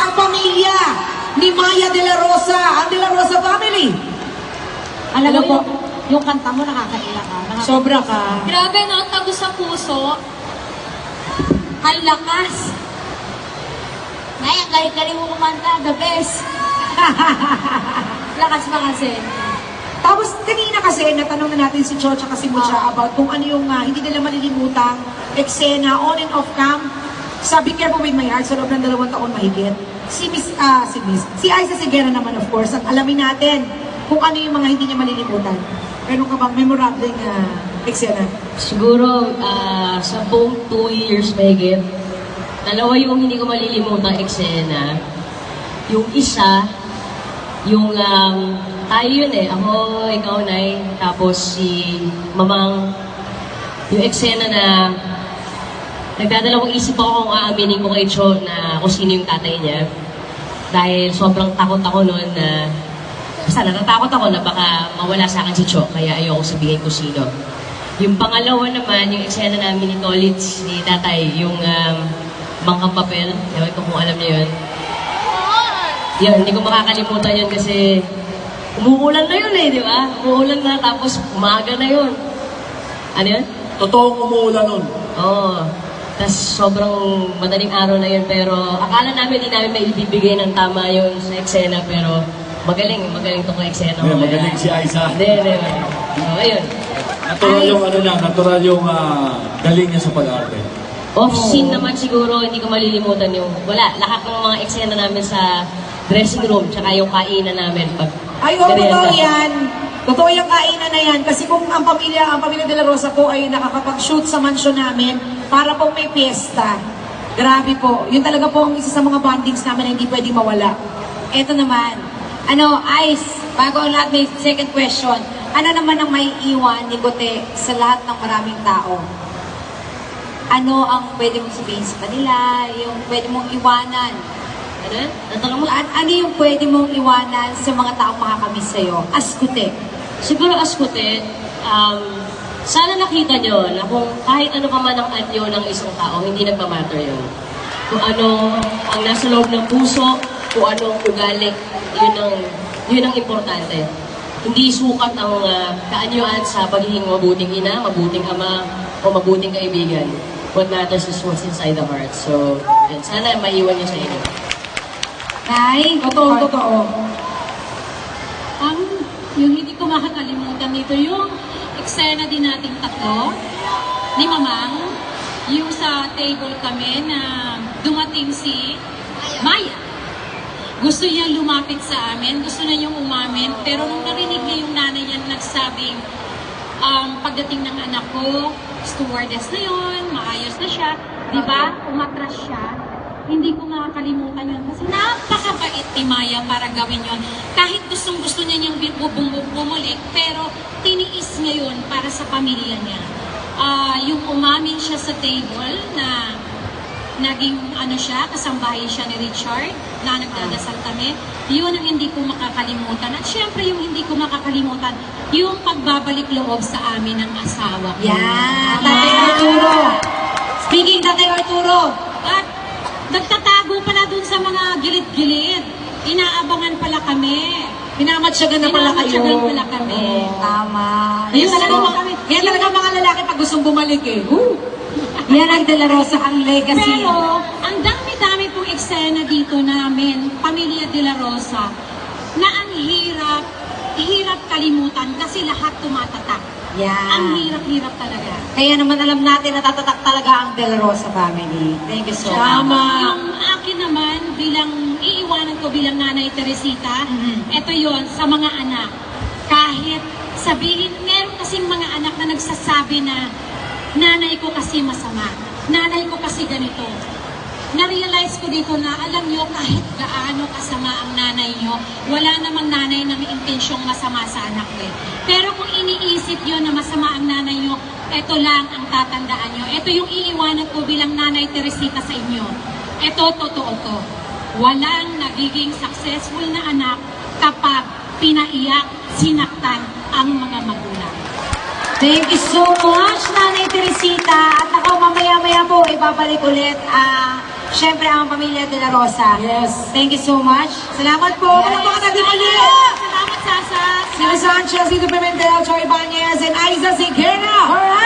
ang pamilya ni Maya de la Rosa, ang de la Rosa family. Alam mo, yung kanta mo nakakaiyak ka. Sobra ka. Grabe, no? Tago sa puso. Ang lakas. Ay, ang galing-galing mo kumanta. The best. Lakas pa kasi. Tapos kanina kasi natanong na natin si Cho at si Mucha about kung ano yung hindi nila malilimutang eksena on and off cam. Sabi Careful With My Heart sa loob ng 2 taon mahigit. Si Aiza Sigera naman of course. At alamin natin kung ano yung mga hindi niya malilimutan. Meron ka bang memorable eksena? Siguro, sa buong 2 years mahigit, dalawa yung hindi ko malilimutang eksena. Yung isa, yung tayo yun eh. Ako, ikaw, Nay. Tapos si Mamang. Yung eksena na nagdadalawang isip ako kung aaminin ko kay Cho na kung sino yung tatay niya. Dahil sobrang takot ako noon na basta natatakot ako na baka mawala sa akin si Cho, kaya ayoko sabihin ko sino. Yung pangalawa naman, yung eksena namin ni Tolitz, ni Tatay, yung bangkang papel. Ewan ko kung alam niyo yun. Yun, hindi ko makakalimutan yun kasi umuulan na yun eh, di ba? Umuulan na, tapos umaga na yun. Ano yun? Totoong umuulan nun. Oo. Tapos sobrang madaling araw na yun, pero akala namin hindi namin maibibigay ng tama yun sa eksena, pero magaling itong eksena ko. Magaling si Aiza. Hindi. So, ayun. Natural yung natural yung galing niya sa pag-arte. Off-scene naman siguro, hindi ko malilimutan yung, lahat ng mga eksena namin sa dressing room, tsaka yung kainan namin. Ay, totoo yan. Totoo yung kainan na yan. Kasi kung ang pamilya de la Rosa po ay nakakapag-shoot sa mansion namin para po may piyesta. Grabe po. Yun talaga po ang isa sa mga bondings namin na hindi pwedeng mawala. Eto naman. Ice, bago ang lahat may second question. Ano naman ang may iwan ni Gote sa lahat ng maraming tao? Ano ang pwede mong sabihin sa kanila? Yung pwede mong iwanan? Ano? Natanong mo? Ano yung pwede mong iwanan sa mga taong makakamiss sa'yo? As Gote. Siguro Ascote, sana nakita nyo na kung kahit ano pa man ang anyo ng isang tao, hindi nagmamatter yun. Kung ano ang nasa loob ng puso, kung ano ang ugali, yun ang importante. Hindi sukat ang kaanyuan sa pagiging mabuting ina, mabuting ama, o mabuting kaibigan. What matters is what's inside the heart. So, yun. Sana maiwan nyo sa inyo. Nay, Totoo. Yung hindi ko makakalimutan dito, yung eksena din nating tatlo, ni Mamang, yung sa table kami na dumating si Maya. Gusto niya lumapit sa amin, gusto na niyang umamin, pero nung narinig niya yung nanay niya nagsabing, pagdating ng anak ko, stewardess na yun, maayos na siya, di ba? Umatras siya. Hindi ko makakalimutan yun kasi napakabait ni Maya para gawin yun. Kahit gustong-gusto niya niyang bumulik, pero tiniis niya yun para sa pamilya niya. Yung umamin siya sa table na naging kasambahay siya ni Richard, na nagdadasal kami, yun ang hindi ko makakalimutan. At syempre yung hindi ko makakalimutan, yung pagbabalik loob sa amin ng asawa ko. yan. Tatay Arturo. Speaking, Tatay Arturo. At nagtatago pala dun sa mga gilid-gilid. Inaabangan pala kami. Pinamatsyagan na pala kayo. Pinamatsyagan pala kami. Tama. Yan talaga mga lalaki pag gustong bumalik eh. Yan ang De La Rosa, ang legacy. Pero, ang dami-dami pong eksena dito namin, Pamilya De La Rosa, na ang hirap kalimutan kasi lahat tumatatak. Yan. Ang hirap-hirap talaga. Kaya naman alam natin na tatatak talaga ang De La Rosa family. Thank you so much. Tama. Yung akin naman, iiwanan ko bilang Nanay Teresita, ito yon sa mga anak. Kahit sabihin, meron kasing mga anak na nagsasabi na, nanay ko kasi masama, nanay ko kasi ganito. Na-realize ko dito na, alam nyo, kahit gaano kasama ang nanay nyo, wala namang nanay na may intensyong masama sa anak ko eh. Pero kung iniisip nyo na masama ang nanay nyo, ito lang ang tatandaan nyo. Ito yung iiwanan ko bilang Nanay Teresita sa inyo. Ito, totoo to. Walang nagiging successful na anak kapag pinaiyak, sinaktan ang mga magulang. Thank you so much, Nanay Teresita. At ako, mamaya-maya po, ibabalik ulit Siyempre, ang pamilya De La Rosa. Yes. Thank you so much. Salamat po. Palakpakan natin muli. Salamat, Sasa. Sila Sanchez, Sito Pimentel, Joy Banez, and Aiza Sigera. Alright.